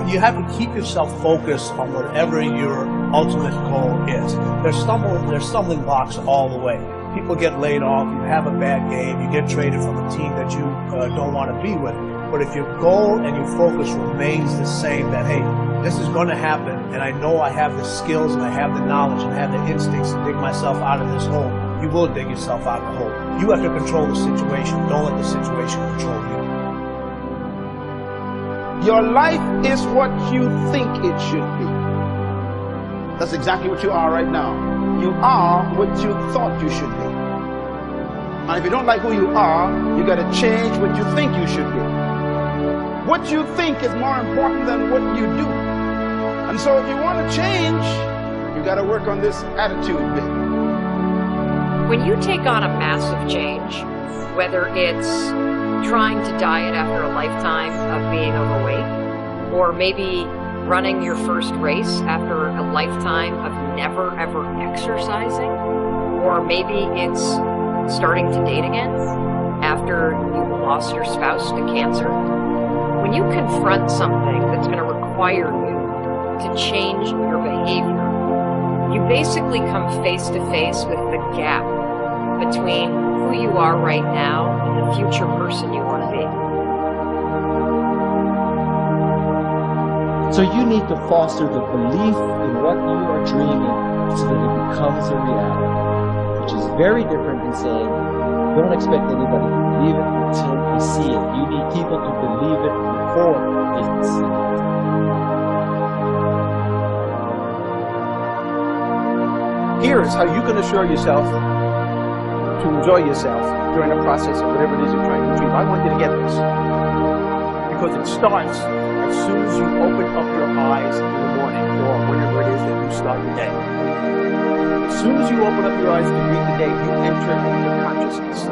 But you have to keep yourself focused on whatever your ultimate goal is. There's stumbling blocks all the way. People get laid off, you have a bad game, you get traded from a team that you don't want to be with. But if your goal and your focus remains the same, that, hey, this is going to happen, and I know I have the skills and I have the knowledge and I have the instincts to dig myself out of this hole, you will dig yourself out of the hole. You have to control the situation. Don't let the situation control you. Your life is what you think it should be. That's exactly what you are right now. You are what you thought you should be. And if you don't like who you are, you got to change what you think you should be. What you think is more important than what you do. And so if you want to change, you got to work on this attitude bit. When you take on a massive change, whether it's trying to diet after a lifetime of being overweight, or maybe running your first race after a lifetime of never ever exercising, or maybe it's starting to date again after you lost your spouse to cancer. When you confront something that's going to require you to change your behavior, you basically come face to face with the gap between who you are right now and the future person you want to be. So you need to foster the belief in what you are dreaming so that it becomes a reality, which is very different than saying, don't expect anybody to believe it until they see it. You need people to believe it before they can see it. Here is how you can assure yourself to enjoy yourself during the process of whatever it is you're trying to achieve. I want you to get this. Because it starts as soon as you open up your eyes in the morning, or whenever it is that you start the day. As soon as you open up your eyes to greet the day, you enter into consciousness.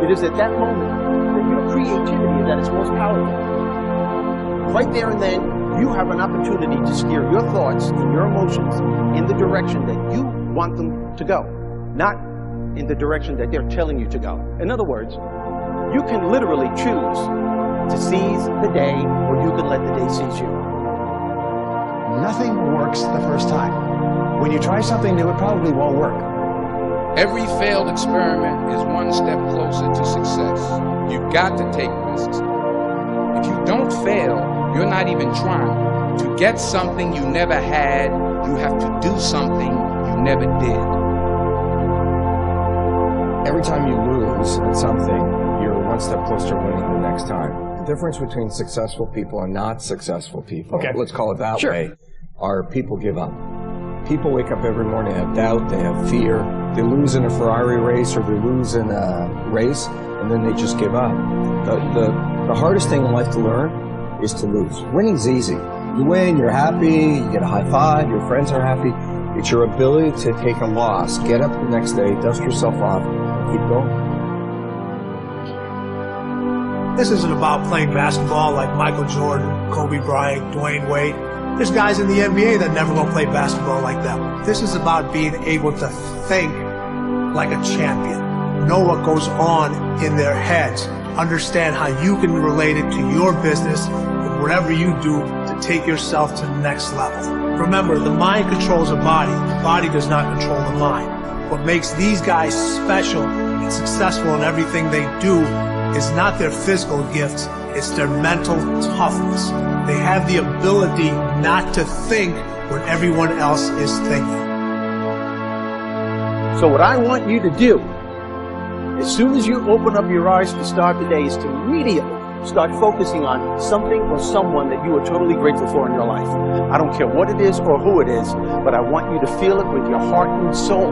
It is at that moment that your creativity is at its most powerful. Right there and then, you have an opportunity to steer your thoughts and your emotions in the direction that you want them to go, not in the direction that they're telling you to go. In other words, you can literally choose to seize the day, or you can let the day seize you. Nothing works the first time. When you try something new, it probably won't work. Every failed experiment is one step closer to success. You've got to take risks. If you don't fail, you're not even trying. To get something you never had, you have to do something you never did. Every time you lose at something, you're one step closer to winning the next time. The difference between successful people and not successful people, let's call it that way, are people give up. People wake up every morning, they have doubt, they have fear, they lose in a Ferrari race or they lose in a race, and then they just give up. The hardest thing in life to learn is to lose. Winning's easy. You win, you're happy, you get a high five, your friends are happy. It's your ability to take a loss, get up the next day, dust yourself off, and keep going. This isn't about playing basketball like Michael Jordan, Kobe Bryant, Dwayne Wade. There's guys in the NBA that never gonna play basketball like them. This is about being able to think like a champion. Know what goes on in their heads. Understand how you can relate it to your business and whatever you do to take yourself to the next level. Remember, the mind controls the body. The body does not control the mind. What makes these guys special and successful in everything they do is not their physical gifts, it's their mental toughness. They have the ability not to think when everyone else is thinking. So what I want you to do, as soon as you open up your eyes to start the day, is to immediately start focusing on something or someone that you are totally grateful for in your life. I don't care what it is or who it is, but I want you to feel it with your heart and soul.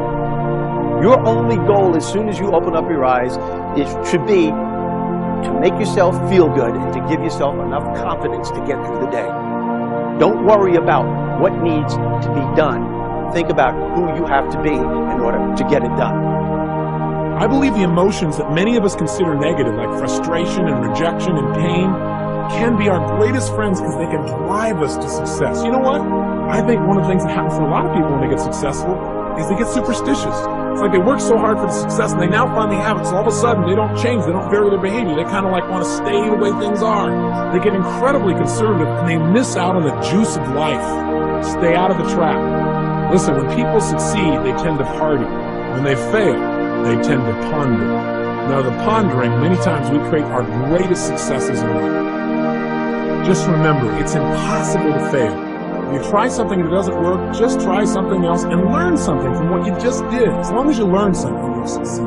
Your only goal as soon as you open up your eyes should be to make yourself feel good and to give yourself enough confidence to get through the day. Don't worry about what needs to be done. Think about who you have to be in order to get it done. I believe the emotions that many of us consider negative, like frustration and rejection and pain, can be our greatest friends because they can drive us to success. You know what? I think one of the things that happens to a lot of people when they get successful is they get superstitious. It's like they work so hard for the success and they now finally have it, so all of a sudden they don't change, they don't vary their behavior. They kind of like want to stay the way things are. They get incredibly conservative and they miss out on the juice of life. Stay out of the trap. Listen, when people succeed, they tend to party. When they fail, they tend to ponder. Now the pondering, many times we create our greatest successes in life. Just remember, it's impossible to fail. If you try something and it doesn't work, just try something else and learn something from what you just did. As long as you learn something, you'll succeed.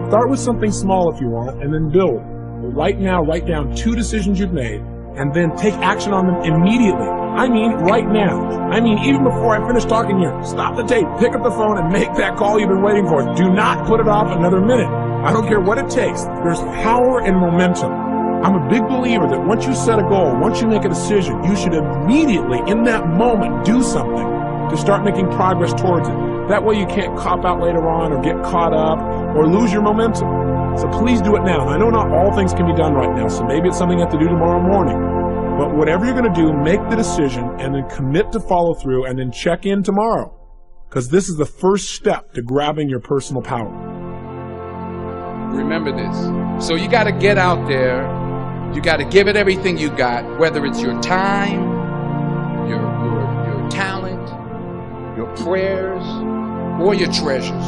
Start with something small if you want, and then build. Right now, write down 2 decisions you've made, and then take action on them immediately. I mean, right now. I mean, even before I finish talking here, stop the tape, pick up the phone, and make that call you've been waiting for. Do not put it off another minute. I don't care what it takes. There's power in momentum. I'm a big believer that once you set a goal, once you make a decision, you should immediately, in that moment, do something to start making progress towards it. That way you can't cop out later on or get caught up or lose your momentum. So please do it now. And I know not all things can be done right now, so maybe it's something you have to do tomorrow morning. But whatever you're going to do, make the decision and then commit to follow through and then check in tomorrow. Because this is the first step to grabbing your personal power. Remember this. So you got to get out there. You got to give it everything you got, whether it's your time, your talent, your prayers, or your treasures.